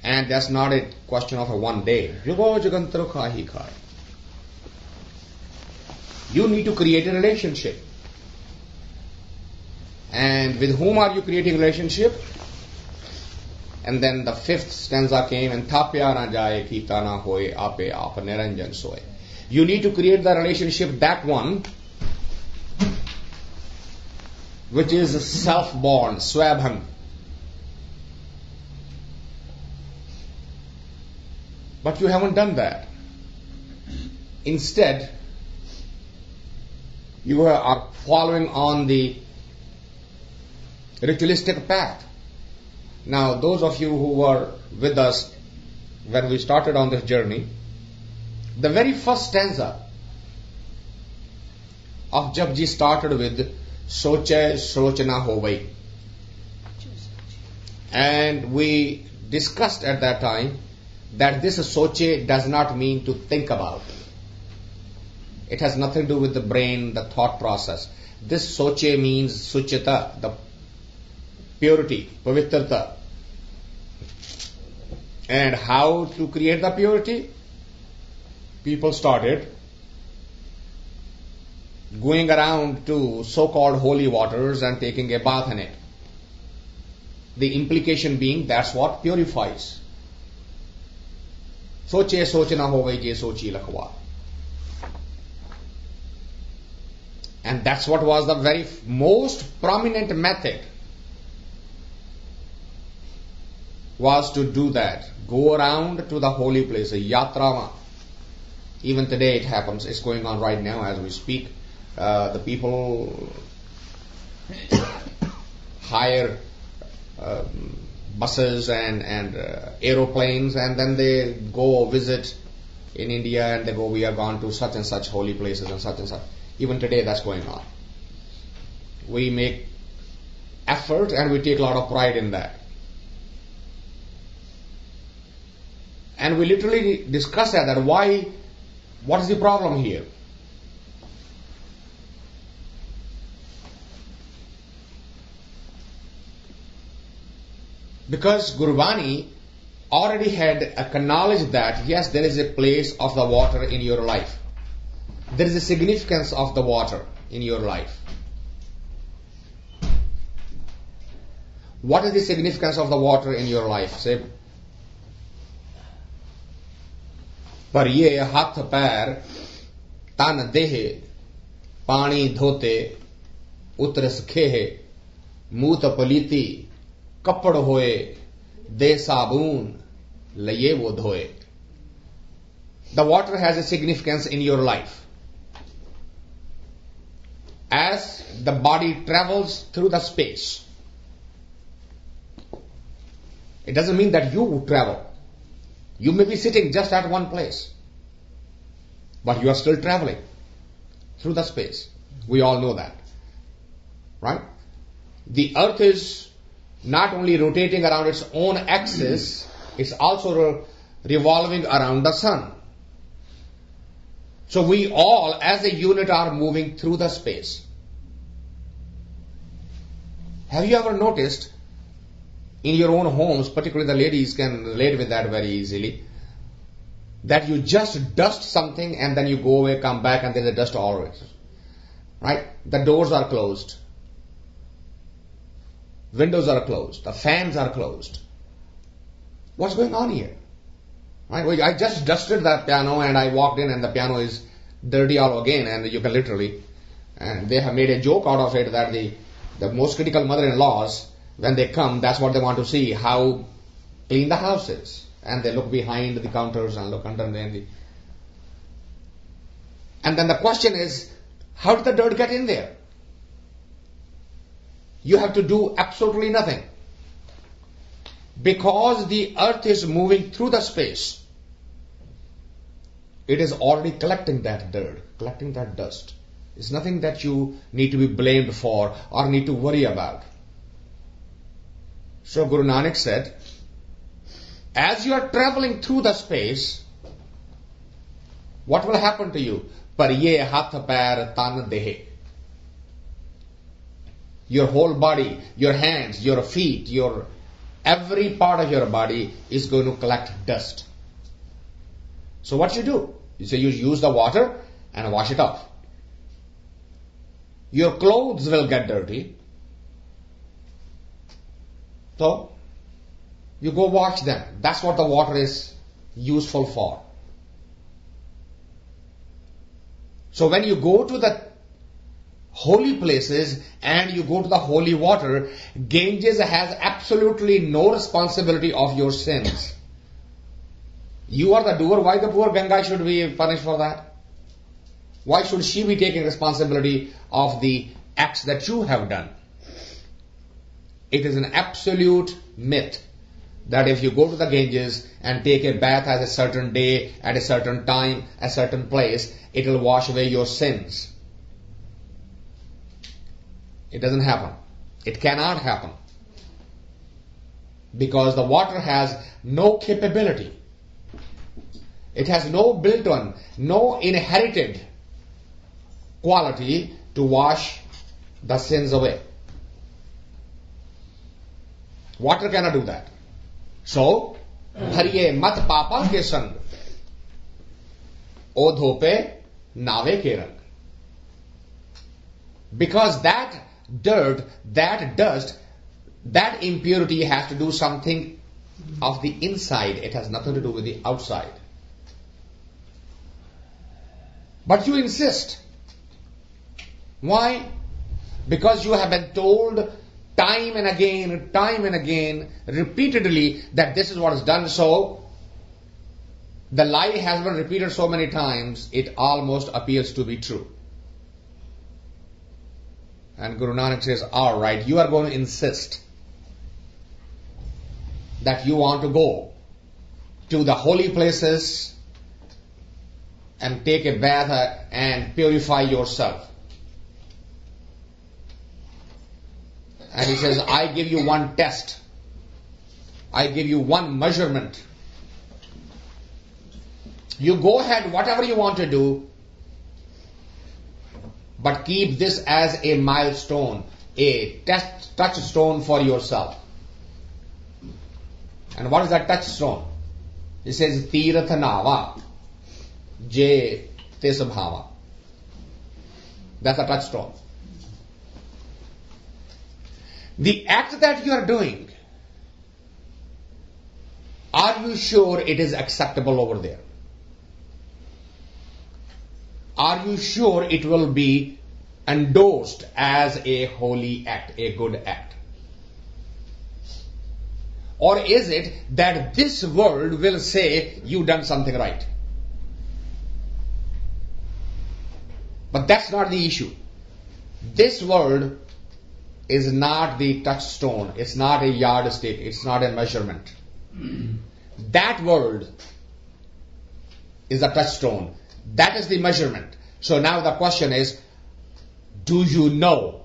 And that's not a question of a one day. You need to create a relationship. And with whom are you creating a relationship? And then the fifth stanza came, and thapya na jaye kita na hoye ape aap niranjan soye. You need to create the relationship, that one which is self-born, swabhang. But you haven't done that. Instead, you are following on the ritualistic path. Now, those of you who were with us when we started on this journey, the very first stanza of Japuji started with Soche Sochna Hovai. And we discussed at that time that this Soche does not mean to think about. It has nothing to do with the brain, the thought process. This Soche means Suchita, the purity, Pavitrata. And how to create the purity? People started going around to so-called holy waters and taking a bath in it. The implication being that's what purifies. Soche sochna hovai ke sochi lakhwa. And that's what was the very most prominent method, was to do that. Go around to the holy place, a yatrama. Even today it happens. It's going on right now as we speak. The people hire buses and aeroplanes, and then they go visit in India, and they go, we are gone to such and such holy places and such and such. Even today that's going on. We make effort and we take a lot of pride in that. And we literally discussed that why, what is the problem here? Because Gurbani already had acknowledged that yes, there is a place of the water in your life. There is a significance of the water in your life. What is the significance of the water in your life? Say, पर ये हाथ पैर तन देह पानी धोते उतरस खेह मूत पलीती कपड़ होए दे साबून लये वो धोए. The water has a significance in your life. As the body travels through the space, it doesn't mean that you travel. You may be sitting just at one place, but you are still traveling through the space. We all know that, right? The earth is not only rotating around its own axis, it's also revolving around the sun. So we all as a unit are moving through the space. Have you ever noticed in your own homes, particularly the ladies can relate with that very easily, that you just dust something and then you go away, come back, and there's a dust always, right? The doors are closed, windows are closed, the fans are closed. What's going on here? Right? Well, I just dusted that piano and I walked in and the piano is dirty all again, and you can literally, and they have made a joke out of it that the most critical mother-in-laws, when they come, that's what they want to see, how clean the house is. And they look behind the counters and look under the... And then the question is, how did the dirt get in there? You have to do absolutely nothing. Because the earth is moving through the space, it is already collecting that dirt, collecting that dust. It's nothing that you need to be blamed for or need to worry about. So Guru Nanak said, as you are traveling through the space, what will happen to you? Par ye hath pair tan dehe. Your whole body, your hands, your feet, your every part of your body is going to collect dust. So what you do? You use the water and wash it off. Your clothes will get dirty. So you go wash them. That's what the water is useful for. So when you go to the holy places and you go to the holy water, Ganges has absolutely no responsibility of your sins. You are the doer. Why the poor Ganga should be punished for that? Why should she be taking responsibility of the acts that you have done? It is an absolute myth that if you go to the Ganges and take a bath at a certain day, at a certain time, a certain place, it will wash away your sins. It doesn't happen. It cannot happen. Because the water has no capability. It has no built-on, no inherited quality to wash the sins away. Water cannot do that. So, hariye mat papa ke sang, o dhope nave ke rang. Because that dirt, that dust, that impurity has to do something of the inside. It has nothing to do with the outside. But you insist. Why? Because you have been told time and again, repeatedly that this is what is done. So the lie has been repeated so many times, it almost appears to be true. And Guru Nanak says, all right, you are going to insist that you want to go to the holy places and take a bath and purify yourself. And he says, I give you one test. I give you one measurement. You go ahead, whatever you want to do, but keep this as a milestone, a touchstone for yourself. And what is that touchstone? He says, Tiratanava Je Tesabhava. That's a touchstone. The act that you are doing, are you sure it is acceptable over there? Are you sure it will be endorsed as a holy act, a good act? Or is it that this world will say you done something right? But that's not the issue. This world is not the touchstone. It's not a yardstick. It's not a measurement. That world is a touchstone. That is the measurement. So now the question is, do you know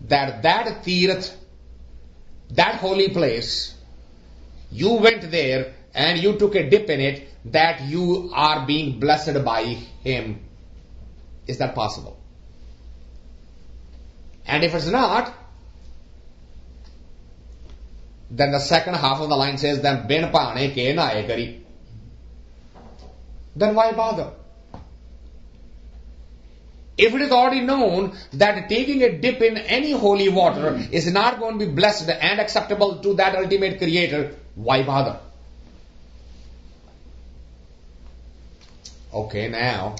that that Tirath, that holy place, you went there and you took a dip in it, that you are being blessed by him? Is that possible? And if it's not, then the second half of the line says, then bin paane ke naaye kari. Then why bother? If it is already known that taking a dip in any holy water is not going to be blessed and acceptable to that ultimate creator, why bother? Okay, now,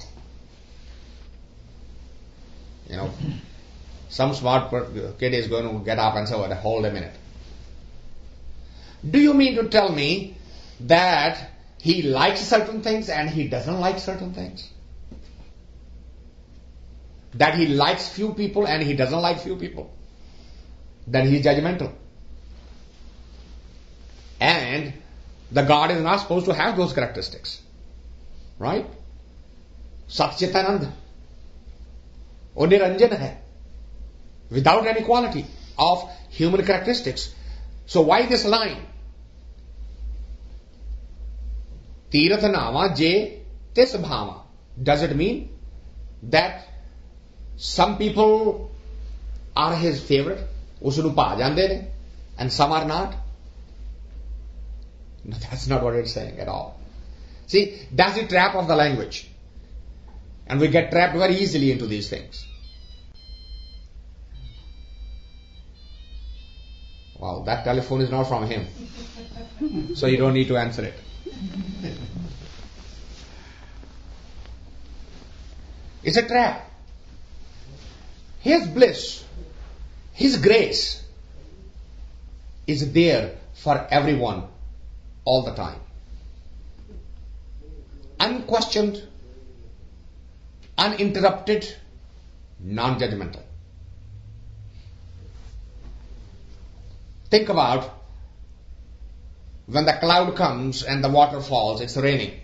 some smart kid is going to get up and say, well, hold a minute. Do you mean to tell me that he likes certain things and he doesn't like certain things? That he likes few people and he doesn't like few people? Then he is judgmental. And the God is not supposed to have those characteristics. Right? Satchitanand. O Niranjan hai. Without any quality of human characteristics. So why this line? Tirathanava je tisbhava. Does it mean that some people are his favorite? Usnu pa jande ne. and some are not? No, that's not what it's saying at all. See, that's the trap of the language. And we get trapped very easily into these things. Well, that telephone is not from him. So you don't need to answer it. It's a trap. His bliss, His grace is there for everyone all the time. Unquestioned, uninterrupted, non-judgmental. Think about when the cloud comes and the water falls, it's raining.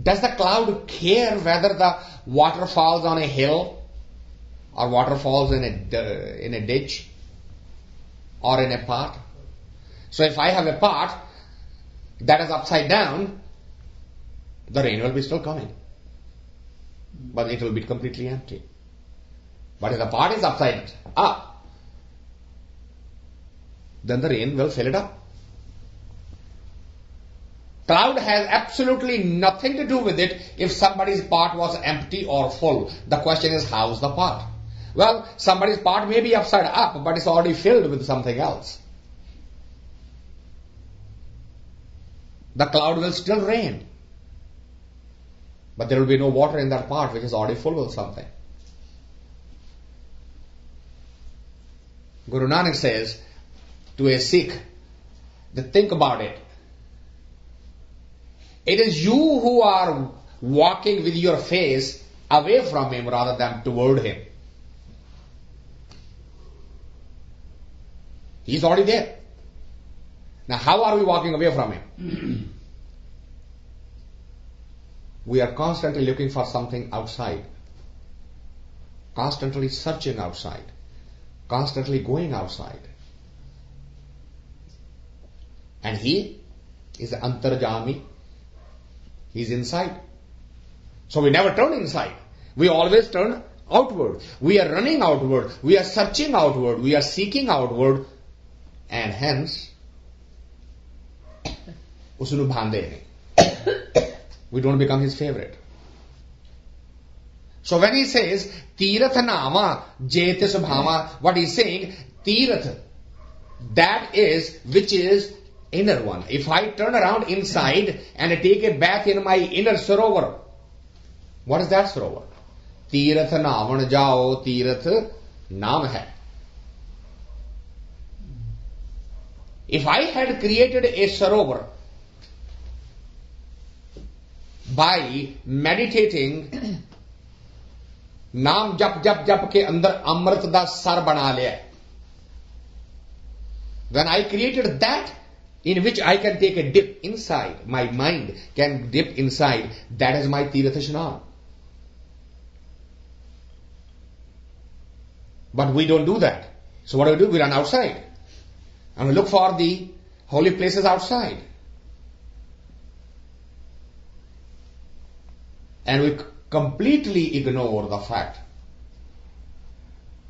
Does the cloud care whether the water falls on a hill or water falls in a ditch or in a pot? So if I have a pot that is upside down, the rain will be still coming, but it will be completely empty. But if the pot is upside up, then the rain will fill it up. Cloud has absolutely nothing to do with it if somebody's pot was empty or full. The question is, how's the pot? Well, somebody's pot may be upside up, but it's already filled with something else. The cloud will still rain, but there will be no water in that pot which is already full with something. Guru Nanak says to a Sikh, that think about it. It is you who are walking with your face away from him rather than toward him. He's already there. Now how are we walking away from him? We are constantly looking for something outside, constantly searching outside, constantly going outside. And he is antarjami. He's inside. So we never turn inside. We always turn outward. We are running outward. We are searching outward. We are seeking outward. And hence, usunu bhande nahi. We don't become his favorite. So when he says, Tirath nama jetis bhama, what he's saying, Tirath, that is, which is inner one. If I turn around inside and I take a bath in my inner sarovar, what is that sarovar? Tirath naman jao, Tirath naam hai. If I had created a sarovar by meditating नाम जप जप जप के अंदर अमृत दा sir बना लिया, when I created that in which I can take a dip inside, my mind can dip inside, that is my Tirath Shanam. But we don't do that. So what do? We run outside and we look for the holy places outside. And we completely ignore the fact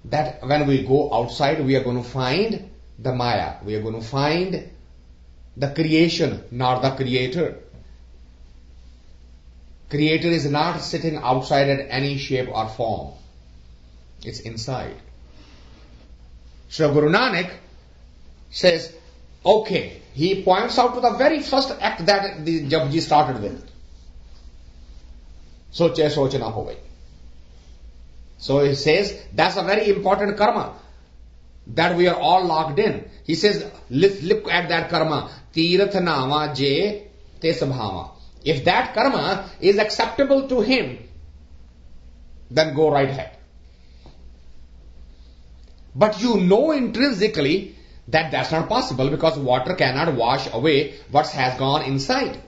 that when we go outside, we are going to find the Maya. We are going to find the creation, not the creator. Creator is not sitting outside at any shape or form. It's inside. So Guru Nanak says, okay, he points out to the very first act that the Japuji started with. Soche soch na hovai. So he says that's a very important karma that we are all locked in. He says, look at that karma. Tirath nama je tes bhava. If that karma is acceptable to him, then go right ahead. But you know intrinsically that that's not possible because water cannot wash away what has gone inside.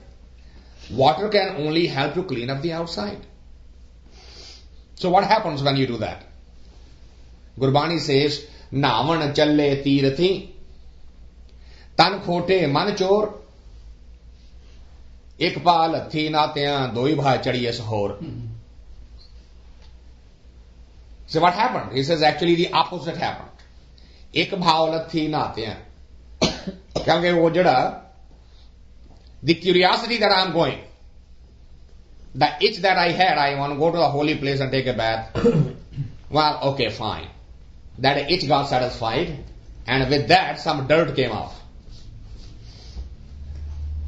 Water can only help to clean up the outside. So what happens when you do that? Gurbani says, Navan challe tirathi, tan khote man chor, ek pal thi na tyan doi bhai chadiye sahor. So what happened? He says actually the opposite happened. एक भाव लथी नहाते हैं क्योंकि वो जड़ा the curiosity that I'm going, the itch that I had, I want to go to the holy place and take a bath. Well, okay, fine. That itch got satisfied, and with that, some dirt came off.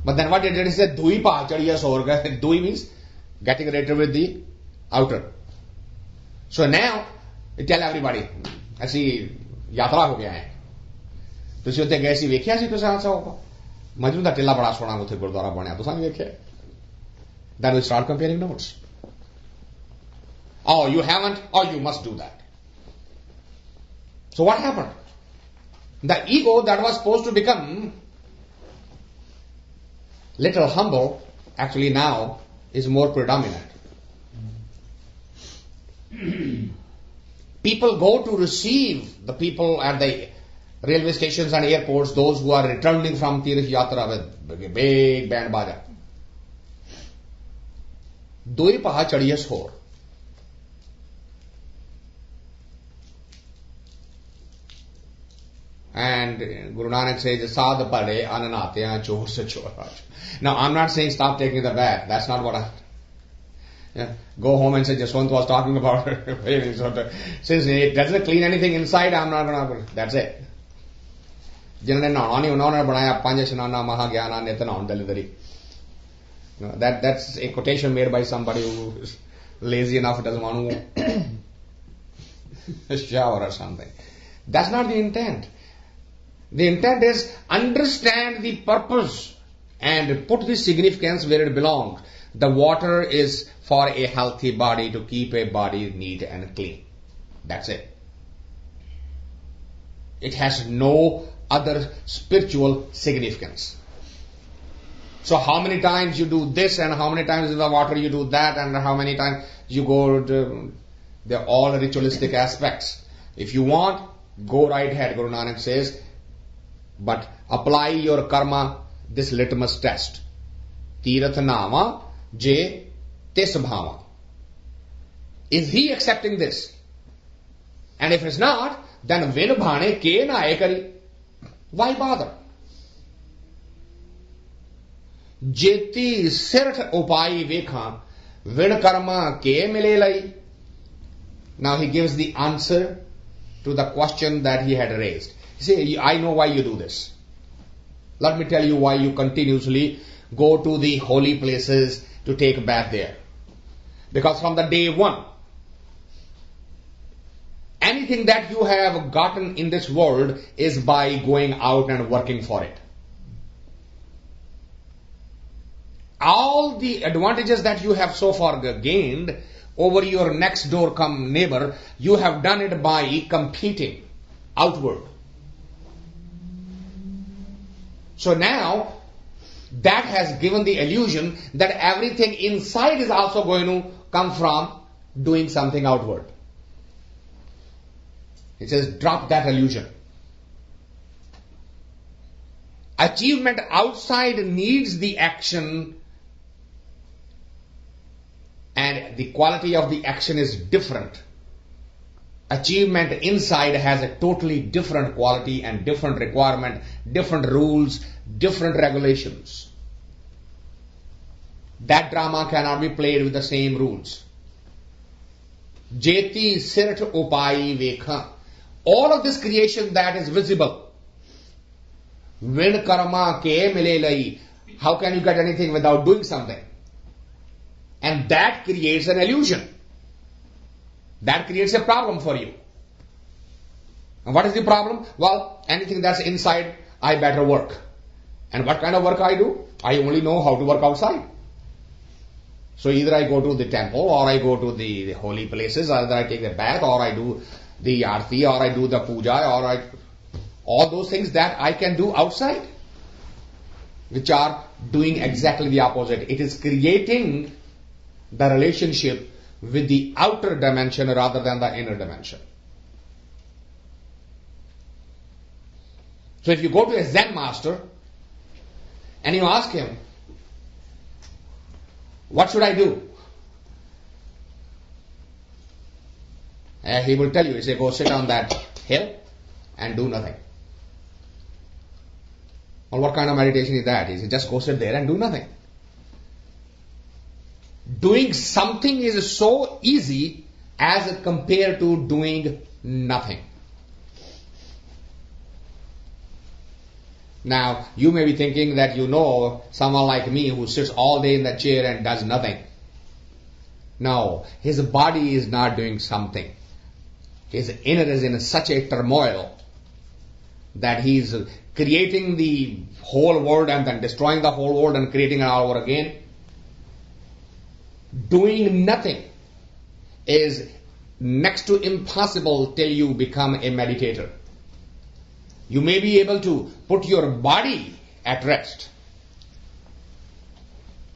But then what it did is that dui pa chadiya sorga. Dui means getting rid with the outer. So now, tell everybody, ऐसी यात्रा हो गया है. तुसी उत्ते गए सी वेखिया सी तुसां सा मजनू दा टिल्ला बड़ा सोहना उत्थे गुरुद्वारा बनया तुसां भी वेखिया. Then we start comparing notes. Oh, you haven't? Oh, you must do that. So what happened? The ego that was supposed to become little humble, actually now is more predominant. People go to receive the people at the railway stations and airports, those who are returning from Tirth Yatra with big band baja. Doi paha chadiya sor. And Guru Nanak says, Sad pade ananatya chor se chor. Now I'm not saying stop taking the bath. That's not what go home and say Jaswant was talking about since it doesn't clean anything inside, I'm not gonna. That's it. जिन्होंने नहाना नहीं उन्होंने बनाया पंज स्नाना महाज्ञाना नित नहान दलिदरी. That's a quotation made by somebody who is lazy enough, doesn't want to shower or something. That's not the intent. The intent is understand the purpose and put the significance where it belongs. The water is for a healthy body, to keep a body neat and clean. That's it. It has no other spiritual significance. So how many times you do this and how many times in the water you do that and how many times you go to, they're all ritualistic aspects. If you want, go right ahead, Guru Nanak says, but apply your karma, this litmus test. Tirath nama je tis bhava. Is he accepting this? And if it's not, then vin bhane ke na kari. Why bother? Jeti sirt upai vekha vin karma ke mile lai. Now he gives the answer to the question that he had raised. See, I know why you do this. Let me tell you why you continuously go to the holy places to take a bath there. Because from the day one, anything that you have gotten in this world is by going out and working for it. All the advantages that you have so far gained over your next door come neighbor, you have done it by competing outward. So now, that has given the illusion that everything inside is also going to come from doing something outward. It says, drop that illusion. Achievement outside needs the action, and the quality of the action is different. Achievement inside has a totally different quality and different requirement, different rules, different regulations. That drama cannot be played with the same rules. Jeti sirt upai vekha. All of this creation that is visible. Vin karma ke mile lai. How can you get anything without doing something? And that creates an illusion. That creates a problem for you. And what is the problem? Well, anything that's inside, I better work. And what kind of work I do? I only know how to work outside. So either I go to the temple, or I go to the holy places, either I take a bath, or I do the arti, or I do the puja, or all those things that I can do outside, which are doing exactly the opposite. It is creating the relationship with the outer dimension rather than the inner dimension. So if you go to a Zen master and you ask him, what should I do? He will tell you, he say, go sit on that hill and do nothing. Well, what kind of meditation is that? Is it just go sit there and do nothing? Doing something is so easy as compared to doing nothing. Now, you may be thinking that you know someone like me who sits all day in the chair and does nothing. No, his body is not doing something. His inner is in such a turmoil that he's creating the whole world and then destroying the whole world and creating it all over again. Doing nothing is next to impossible till you become a meditator. You may be able to put your body at rest,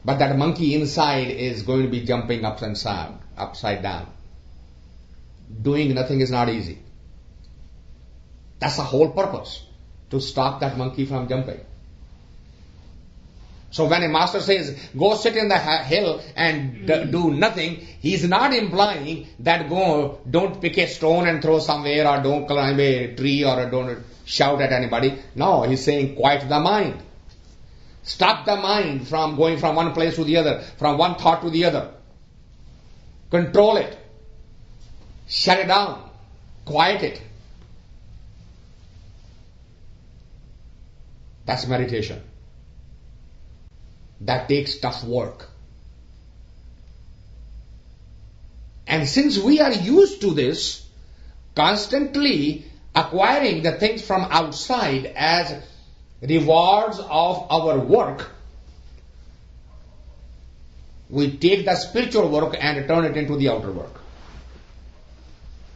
but that monkey inside is going to be jumping upside down. Doing nothing is not easy. That's the whole purpose, to stop that monkey from jumping. So when a master says, go sit in the hill and do nothing, he's not implying that don't pick a stone and throw somewhere, or don't climb a tree, or don't shout at anybody. No, he's saying quiet the mind. Stop the mind from going from one place to the other, from one thought to the other. Control it. Shut it down. Quiet it. That's meditation. That takes tough work. And since we are used to this, constantly acquiring the things from outside as rewards of our work, we take the spiritual work and turn it into the outer work.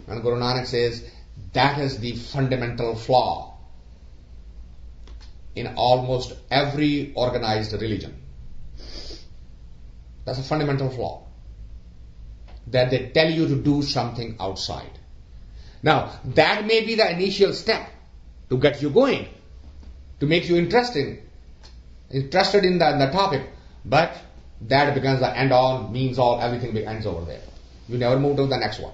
And Guru Nanak says that is the fundamental flaw in almost every organized religion. That's a fundamental flaw. That they tell you to do something outside. Now, that may be the initial step to get you going, to make you interested in the topic, but that becomes the end all, means all, everything ends over there. You never move to the next one.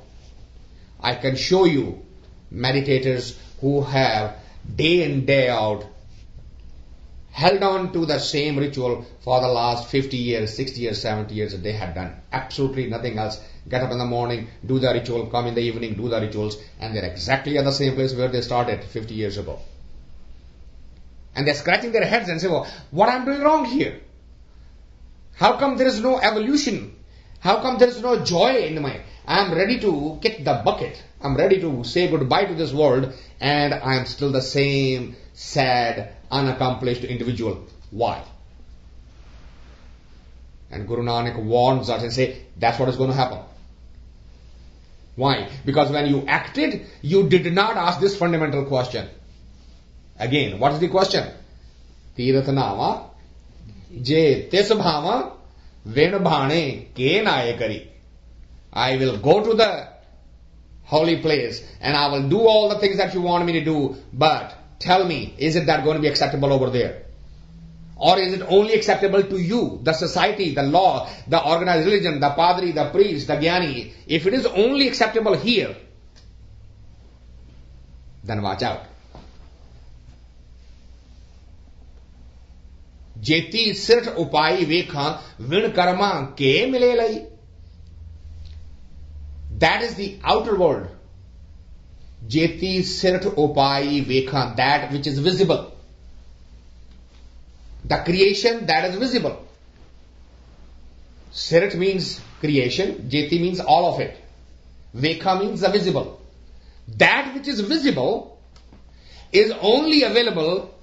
I can show you meditators who have day in, day out held on to the same ritual for the last 50 years, 60 years, 70 years that they had done absolutely nothing else. Get up in the morning, do the ritual, come in the evening, do the rituals, and they're exactly at the same place where they started 50 years ago. And they're scratching their heads and say, well, what am I doing wrong here? How come there is no evolution? How come there is no joy in my... I am ready to kick the bucket. I'm ready to say goodbye to this world, and I am still the same sad, unaccomplished individual. Why? And Guru Nanak warns us and says, that's what is going to happen. Why? Because when you acted, you did not ask this fundamental question. Again, what is the question? Tirath nama, je tis bhava, ven bhane ke naye kari. I will go to the holy place and I will do all the things that you want me to do, but tell me, is it that going to be acceptable over there? Or is it only acceptable to you, the society, the law, the organized religion, the padri, the priest, the jnani? If it is only acceptable here, then watch out. Jeti sirt upai vekha vin karma ke mile lai. That is the outer world. Jeti sirt upai vekha, that which is visible. The creation that is visible. Sirt means creation, Jeti means all of it. Vekha means the visible. That which is visible is only available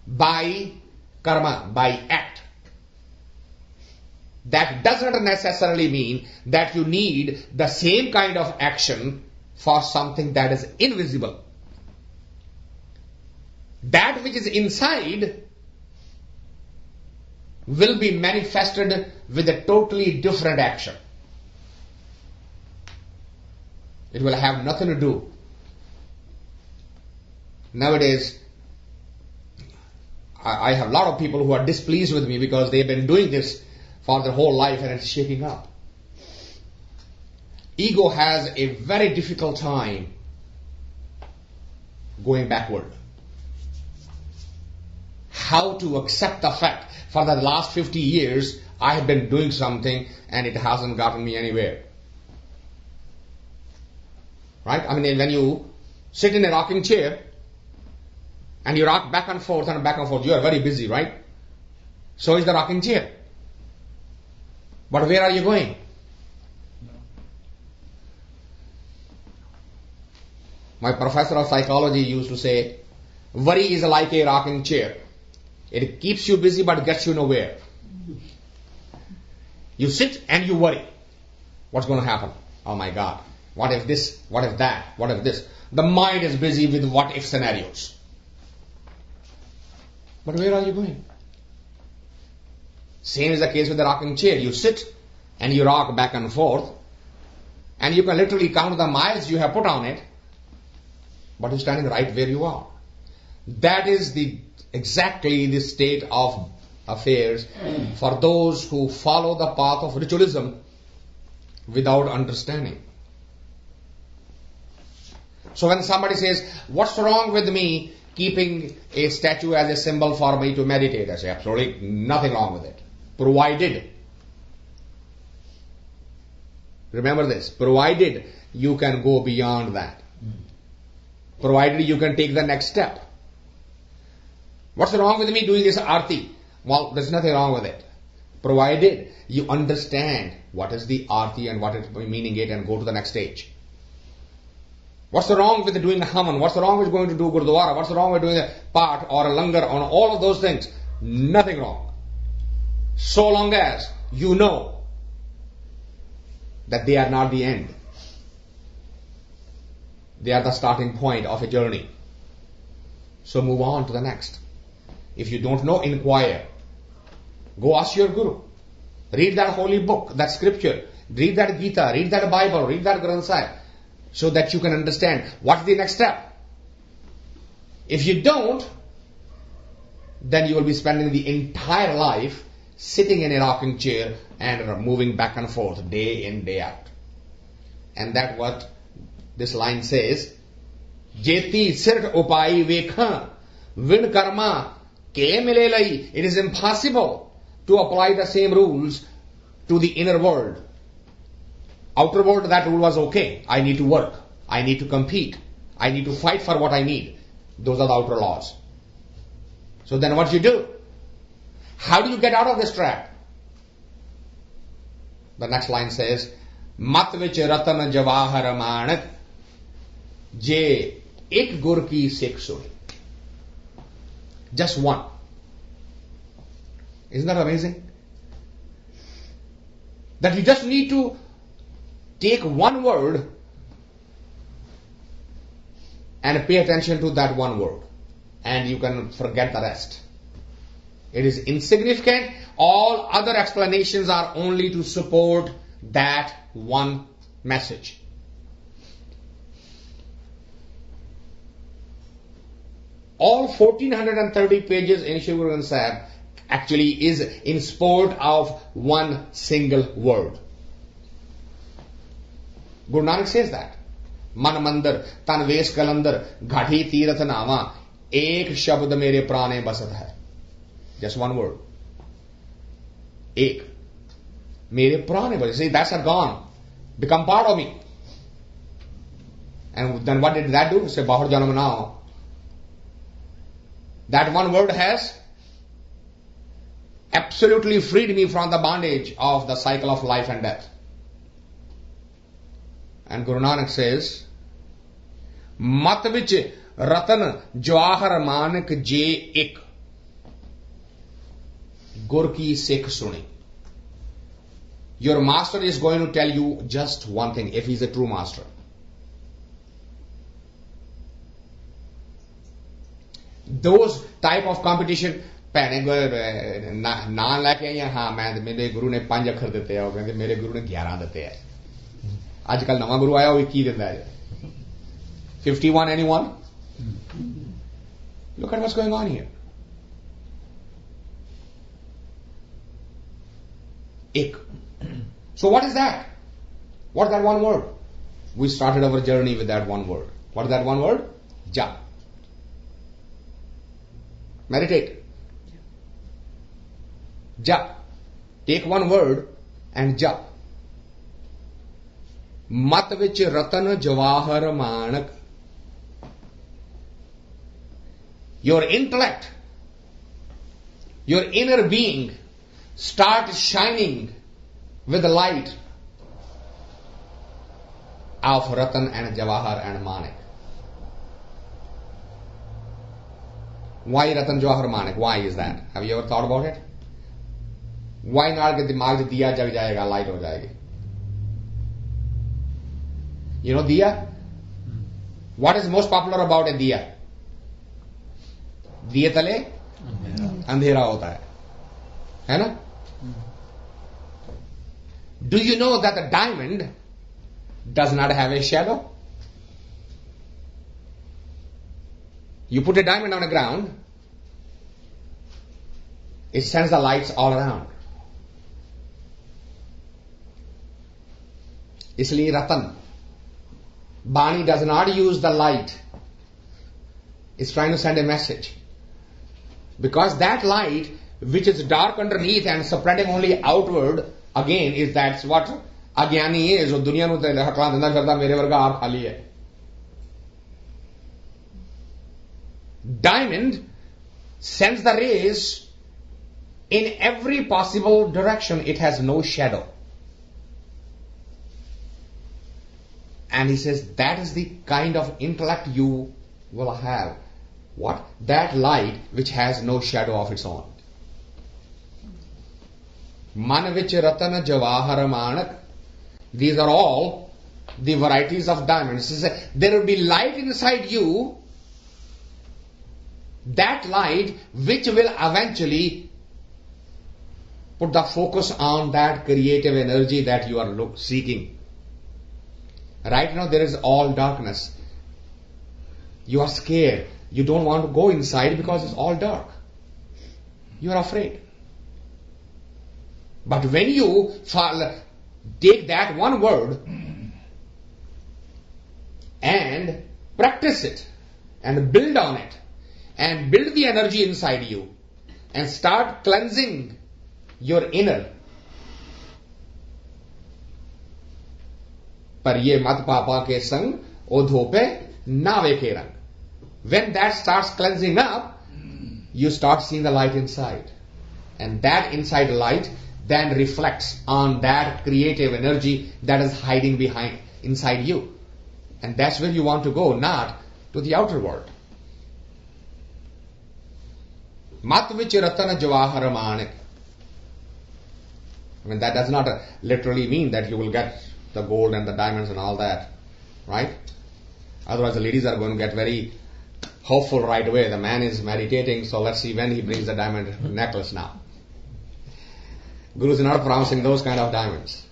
by karma, by act. That does not necessarily mean that you need the same kind of action for something that is invisible. That which is inside will be manifested with a totally different action. It will have nothing to do. Nowadays, I have a lot of people who are displeased with me because they've been doing this for their whole life and it's shaking up. Ego has a very difficult time going backward. How to accept the fact for the last 50 years I have been doing something and it hasn't gotten me anywhere. Right? I mean, when you sit in a rocking chair and you rock back and forth, you are very busy, right? So is the rocking chair. But where are you going? My professor of psychology used to say, worry is like a rocking chair. It keeps you busy but gets you nowhere. You sit and you worry. What's going to happen? Oh my God. What if this? What if that? What if this? The mind is busy with what if scenarios. But where are you going? Same is the case with the rocking chair. You sit and you rock back and forth, and you can literally count the miles you have put on it, but you're standing right where you are. That is exactly the state of affairs for those who follow the path of ritualism without understanding. So when somebody says, what's wrong with me keeping a statue as a symbol for me to meditate? I say, absolutely nothing wrong with it. Provided, remember this, provided you can go beyond that. Provided you can take the next step. What's wrong with me doing this arti? Well, there's nothing wrong with it. Provided you understand what is the arti and what is meaning it and go to the next stage. What's wrong with doing a haman? What's wrong with going to do gurdwara? What's wrong with doing a part or a langar on all of those things? Nothing wrong. So long as you know that they are not the end. They are the starting point of a journey. So move on to the next. If you don't know, inquire. Go ask your guru. Read that holy book, that scripture. Read that Gita, read that Bible, read that Granth Sahib, so that you can understand what's the next step. If you don't, then you will be spending the entire life sitting in a rocking chair and moving back and forth day in, day out. And that's what this line says. Jeti sirt upai vekha vin karma ke mile lai. It is impossible to apply the same rules to the inner world. Outer world, that rule was okay. I need to work. I need to compete. I need to fight for what I need. Those are the outer laws. So then what you do? How do you get out of this trap? The next line says, Mat vich ratan javahar manak je ek gur ki sikh suni. Just one. Isn't that amazing? That you just need to take one word and pay attention to that one word, and you can forget the rest. It is insignificant. All other explanations are only to support that one message. All 1430 pages in Shri Guru Granth Sahib actually is in support of one single word. Guru Nanak says that. Man mandar, tan vesh kalandar, ghati tirath nama, ek shabd mere prane basat hai. Just one word. Ek. Mere prane basat. See, that's gone. Become part of me. And then what did that do? Say, bahut janam now. That one word has absolutely freed me from the bondage of the cycle of life and death. And Guru Nanak says, Mat vich ratan jawahar manak je ek gur ki sikh suni. Your master is going to tell you just one thing, if he's a true master. Those type of competition, ਭੈਣੇ ਨਾਂ ਲੈ ਕੇ ਆਈਆਂ ਹਾਂ ਮੈਂ ਮੇਰੇ ਗੁਰੂ ਨੇ 5 ਅੱਖਰ ਦਿੱਤੇ ਆ ਉਹ ਕਹਿੰਦੇ ਮੇਰੇ ਗੁਰੂ ਨੇ 11 ਦਿੱਤੇ ਆ ਅੱਜ ਕੱਲ ਨਵਾਂ ਗੁਰੂ ਆਇਆ ਉਹ 21 ਦਿੰਦਾ ਹੈ 51 anyone? Look at what's going on here. Ik. So what is that? What's that one word? We started our journey with that one word. What is that one word? Jap. Meditate. Jap. Take one word and jap. Mat vich ratan jawahar manak. Your intellect, your inner being start shining with the light of ratan and jawahar and manik. Why ratan jawahar manik? Why is that? Have you ever thought about it? Why not get dimag se diya jag jayega, light ho jayegi? You know diya? What is most popular about a diya? दिए तले अंधेरा होता है ना? Do you know that a diamond does not have a shadow? You put a diamond on the ground, it sends the lights all around. इसलिए रतन, Bani does not use the light. It's trying to send a message. Because that light, which is dark underneath and spreading only outward, again, is that's what Agyani is. जो दुनिया ਨੂੰ ਤੇ ਹਕਲਾਂ ਦਿੰਦਾ ਫਿਰਦਾ ਮੇਰੇ ਵਰਗਾ ਆਪ ਖਾਲੀ ਹੈ. Diamond sends the rays in every possible direction. It has no shadow. And he says that is the kind of intellect you will have. What? That light which has no shadow of its own. Man vich ratan jawahar manak. These are all the varieties of diamonds. There will be light inside you. That light which will eventually put the focus on that creative energy that you are seeking. Right now there is all darkness. You are scared. You don't want to go inside because it's all dark. You are afraid. But when you take that one word and practice it and build on it and build the energy inside you and start cleansing your inner. पर ये मत पापा के संग ओधो पे नावे के रंग. When that starts cleansing up, you start seeing the light inside. And that inside light then reflects on that creative energy that is hiding inside you. And that's where you want to go, not to the outer world. Mat vich ratan jawahar manik. I mean, that does not literally mean that you will get the gold and the diamonds and all that, right? Otherwise the ladies are going to get very hopeful right away. The man is meditating, so let's see when he brings the diamond necklace now. Guru is not promising those kind of diamonds.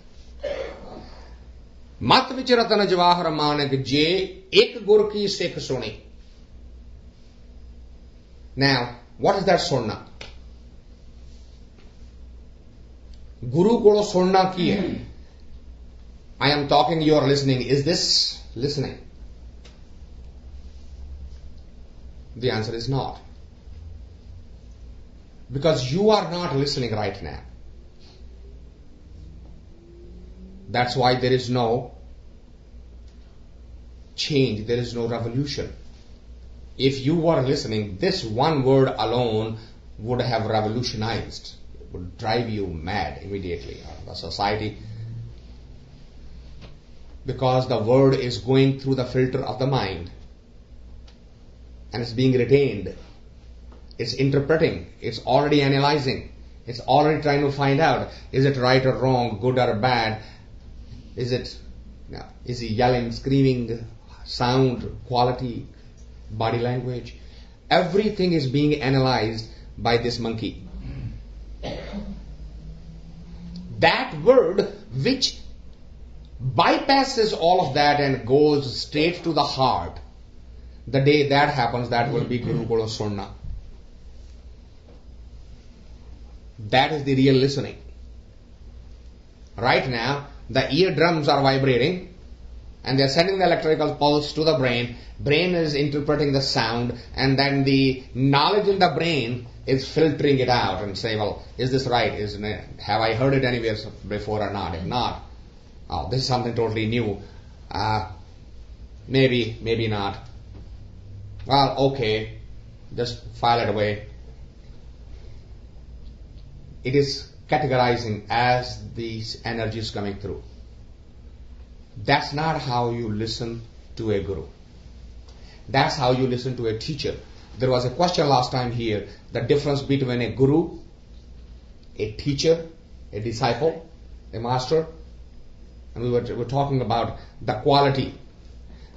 Mat vich ratan jawahar manik je ek gur ki sikh suni. Now, what is that sunna? Guru kolo sunna ki hai. I am talking, you are listening. Is this listening? The answer is not. Because you are not listening right now. That's why there is no change, there is no revolution. If you were listening, this one word alone would have revolutionized, it would drive you mad immediately, the society. Because the word is going through the filter of the mind and it's being retained. It's interpreting, it's already analyzing, it's already trying to find out, is it right or wrong, good or bad, is he yelling, screaming, sound, quality, body language. Everything is being analyzed by this monkey. That word which bypasses all of that and goes straight to the heart, the day that happens, that will be Guru Golo Sunna. That is the real listening. Right now, the eardrums are vibrating and they're sending the electrical pulse to the brain. Brain is interpreting the sound, and then the knowledge in the brain is filtering it out and say, well, is this right? Have I heard it anywhere before or not? If not, oh, this is something totally new. Maybe not. Well, okay, just file it away. It is categorizing as these energies coming through. That's not how you listen to a guru. That's how you listen to a teacher. There was a question last time here, the difference between a guru, a teacher, a disciple, a master. And we were talking about the quality,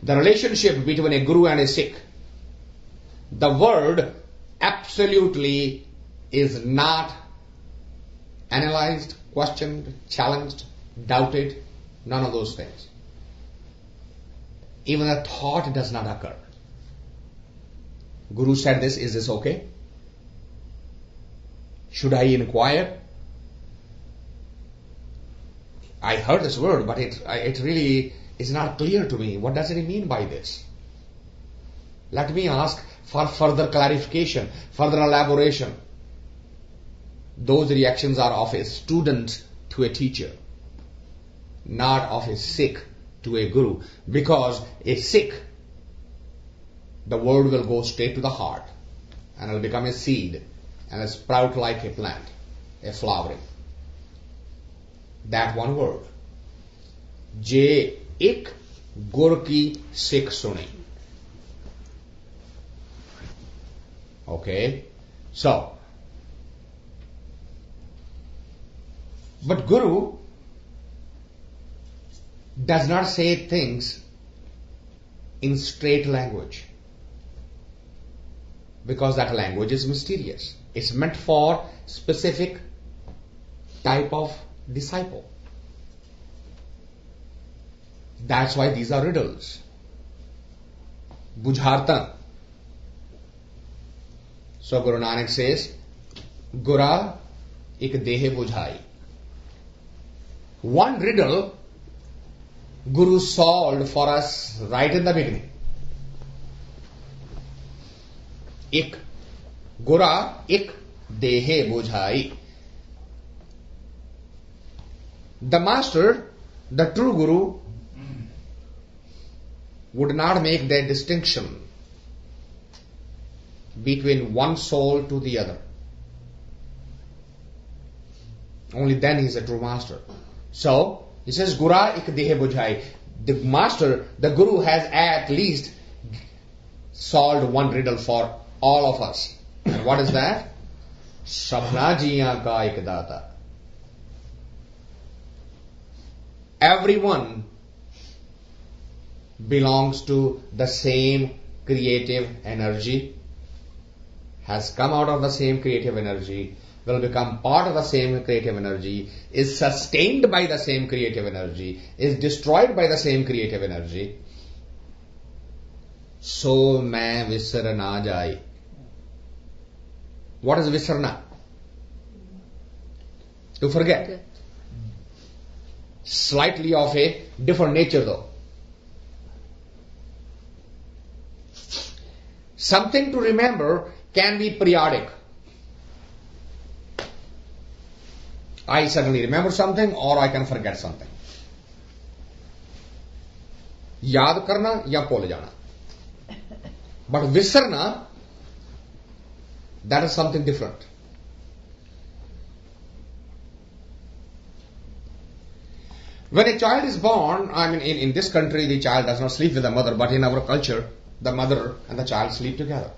the relationship between a guru and a Sikh. The word absolutely is not analyzed, questioned, challenged, doubted, none of those things. Even a thought does not occur. Guru said this, is this okay? Should I inquire? I heard this word, but it really is not clear to me. What does it mean by this? Let me ask for further clarification, further elaboration. Those reactions are of a student to a teacher, not of a Sikh to a guru. Because a Sikh, the word will go straight to the heart and it will become a seed and a sprout like a plant, a flowering. That one word. Je ik gur ki Sikh suni. Okay, so, but Guru does not say things in straight language, because that language is mysterious. It's meant for specific type of disciple. That's why these are riddles. Bujhartan. So Guru Nanak says, Gura ik dehe bujhai. One riddle Guru solved for us right in the beginning. Ik. Gura ik dehe bujhai. The master, the true Guru, would not make that distinction between one soul to the other. Only then he is a true master. So, he says, Gura ik dehe bujhai. The master, the Guru, has at least solved one riddle for all of us. And what is that? Sabna jiyan ka ek data. Everyone belongs to the same creative energy, has come out of the same creative energy, will become part of the same creative energy, is sustained by the same creative energy, is destroyed by the same creative energy. So main visar na jai. What is visarna? To forget. Slightly of a different nature though. Something to remember can be periodic. I suddenly remember something or I can forget something. Yaad karna ya bhul jana. But visarna, that is something different. When a child is born, I mean in this country the child does not sleep with the mother, but in our culture the mother and the child sleep together.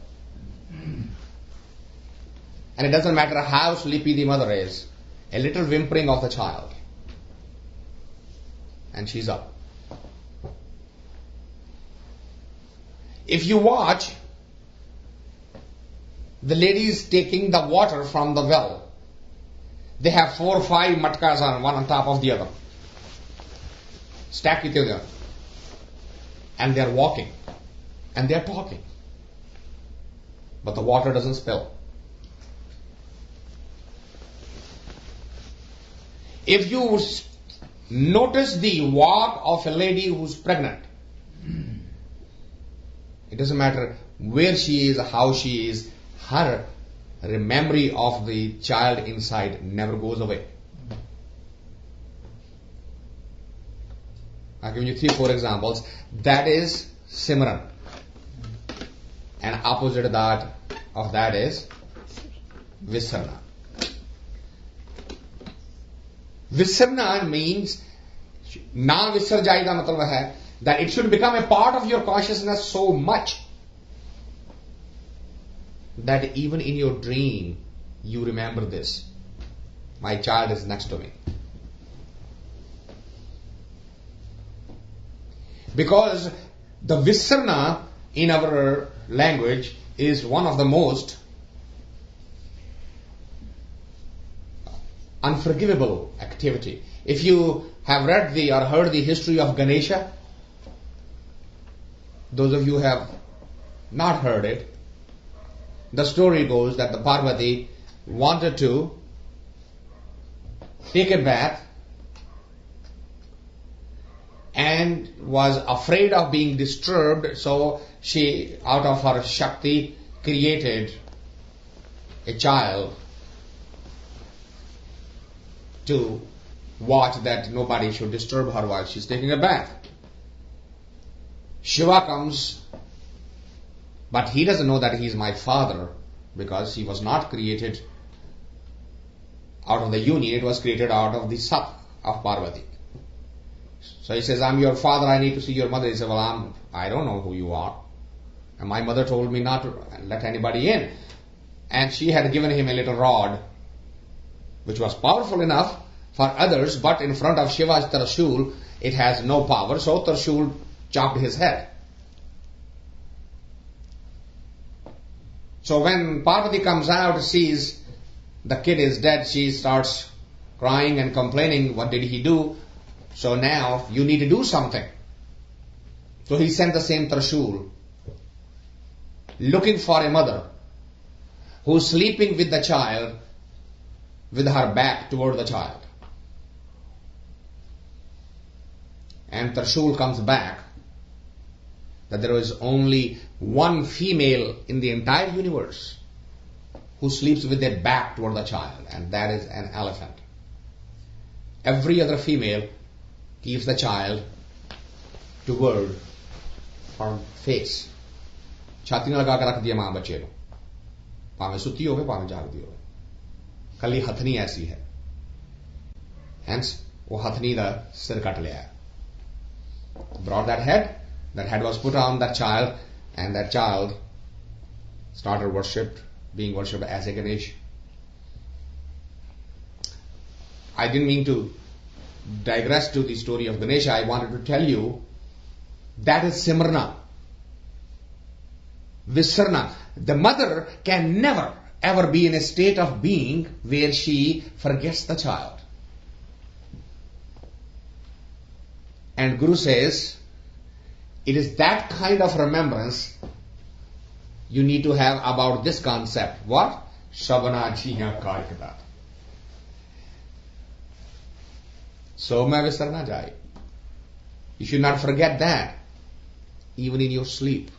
And it doesn't matter how sleepy the mother is, a little whimpering of the child and she's up. If you watch the ladies taking the water from the well, they have 4 or 5 matkas on one on top of the other, stacked together, and they are walking and they are talking, but the water doesn't spill. If you Notice the walk of a lady who's pregnant. It doesn't matter where she is, how she is, her memory of the child inside never goes away. I'll give you 3-4 examples. That is Simran. And opposite of that is Visarna. Visarna means na visar jai ka matlab hai that it should become a part of your consciousness so much that even in your dream you remember this. My child is next to me. Because the Visarna in our language is one of the most unforgivable activity. If you have read or heard the history of Ganesha, those of you who have not heard it, the story goes that the Parvati wanted to take a bath and was afraid of being disturbed, so she, out of her Shakti, created a child to watch that nobody should disturb her while she's taking a bath. Shiva comes, but he doesn't know that he is my father, because he was not created out of the union, it was created out of the Sat of Parvati. So he says, I'm your father, I need to see your mother. He said, well, I don't know who you are. And my mother told me not to let anybody in. And she had given him a little rod, which was powerful enough for others, but in front of Shiva's Trishul, it has no power. So Trishul chopped his head. So when Parvati comes out, sees the kid is dead, she starts crying and complaining, what did he do? So now you need to do something. So he sent the same Trishul, looking for a mother who's sleeping with the child with her back toward the child. And Trishul comes back that there is only one female in the entire universe who sleeps with their back toward the child, and that is an elephant. Every other female keeps the child toward her face. छाती ने लगा कर रख दिया मां बच्चे को, भावे सुती होवे भावे जागदी होवे, कली हथनी ऐसी है, hence वो हथनी दा सिर कट लिया. Brought that head was put on that child, and that child started being worshipped as a Ganesh. I didn't mean to digress to the story of Ganesha. I wanted to tell you that is Simrna. Visarna. The mother can never ever be in a state of being where she forgets the child. And Guru says, it is that kind of remembrance you need to have about this concept. What? Shabana jiya kaikda. So मैं विसर ना जाए. You should not forget that, even in your sleep.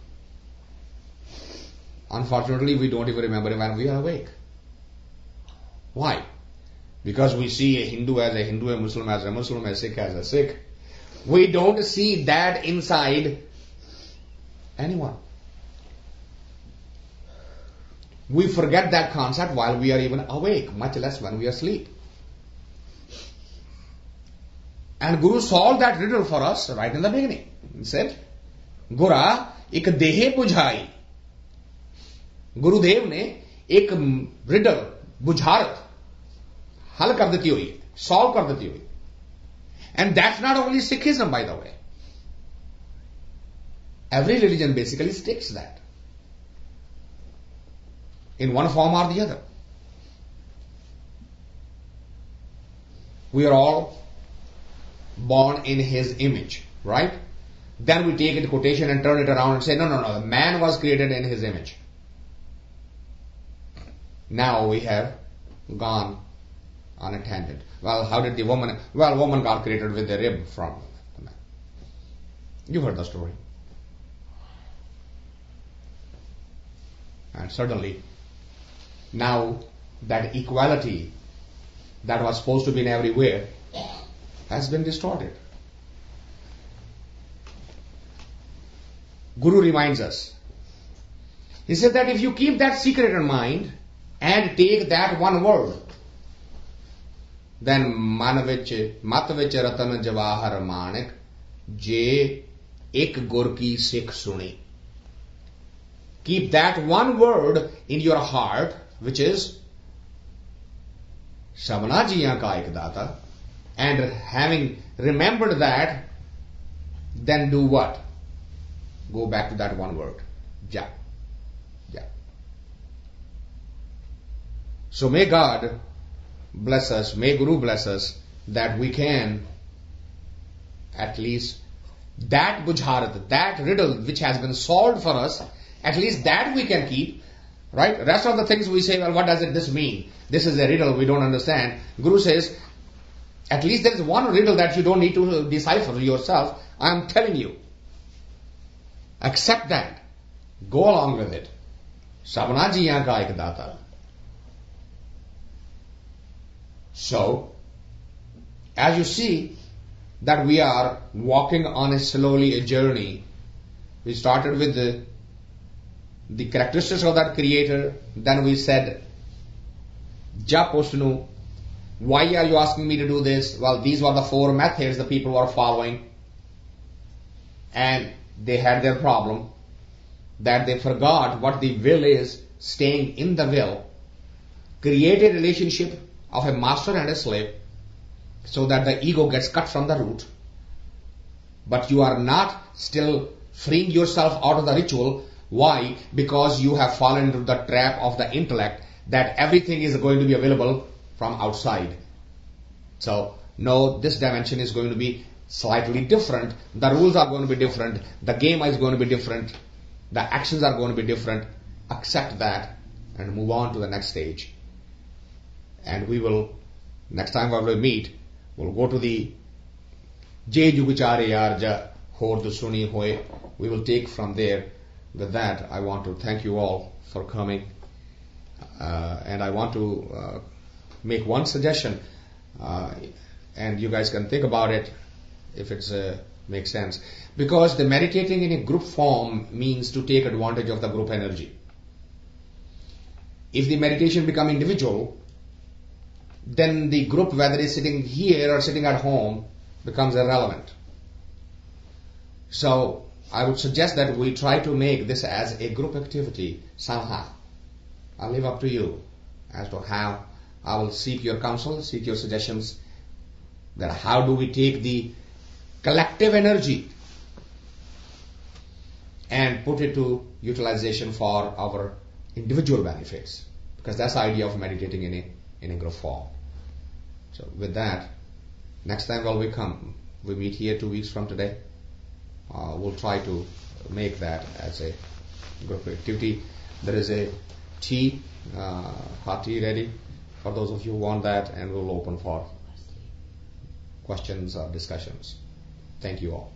Unfortunately, we don't even remember when we are awake. Why? Because we see a Hindu as a Hindu, a Muslim as a Muslim, a Sikh as a Sikh. We don't see that inside anyone. We forget that concept while we are even awake, much less when we are asleep. And Guru solved that riddle for us right in the beginning. He said, Gura ek dehe bujhai. Gurudev ne ek riddle, bujharat, hal kar deti hui, solve kar deti hui. And that's not only Sikhism, by the way. Every religion basically states that, in one form or the other. We are all born in His image, right? Then we take it quotation and turn it around and say, no, the man was created in His image. Now we have gone unintended. Well, how did the woman? Well, woman got created with a rib from the man. You heard the story. And suddenly, now that equality that was supposed to be in everywhere has been distorted. Guru reminds us. He said that if you keep that secret in mind and take that one word, then man vich mat vich ratan jawahar manik je ek gur ki sikh suni. Keep that one word in your heart, which is Sabna jiyan ka ek data, and having remembered that, then do what? Go back to that one word, ja. Ja. So may God bless us, may Guru bless us, that we can at least that bujharat, that riddle which has been solved for us, at least that we can keep, right? Rest of the things we say, well, what does this mean? This is a riddle we don't understand. Guru says, at least there is one riddle that you don't need to decipher yourself. I am telling you. Accept that. Go along with it. Sabna jiyan ka ek data. So, as you see that we are walking on a slowly a journey. We started with the characteristics of that creator. Then we said, Japuji, why are you asking me to do this? Well, these were the 4 methods the people were following. And they had their problem that they forgot what the will is, staying in the will. Create a relationship of a master and a slave so that the ego gets cut from the root. But you are not still freeing yourself out of the ritual. Why? Because you have fallen into the trap of the intellect that everything is going to be available from outside. So, no, this dimension is going to be slightly different. The rules are going to be different. The game is going to be different. The actions are going to be different. Accept that and move on to the next stage. And we will, next time when we meet, we'll go to the Je Juguchare Arja Hord Suni Hoy. We will take from there. With that, I want to thank you all for coming. And I want to make one suggestion. And you guys can think about it if it makes sense. Because the meditating in a group form means to take advantage of the group energy. If the meditation become individual, then the group, whether it's sitting here or sitting at home, becomes irrelevant. So I would suggest that we try to make this as a group activity somehow. I'll leave up to you as to how. I will seek your counsel, seek your suggestions, that how do we take the collective energy and put it to utilization for our individual benefits, because that's the idea of meditating in a group form. So with that, next time when we meet here 2 weeks from today, we'll try to make that as a group activity. There is a tea, hot tea ready for those of you who want that, and we'll open for questions or discussions. Thank you all.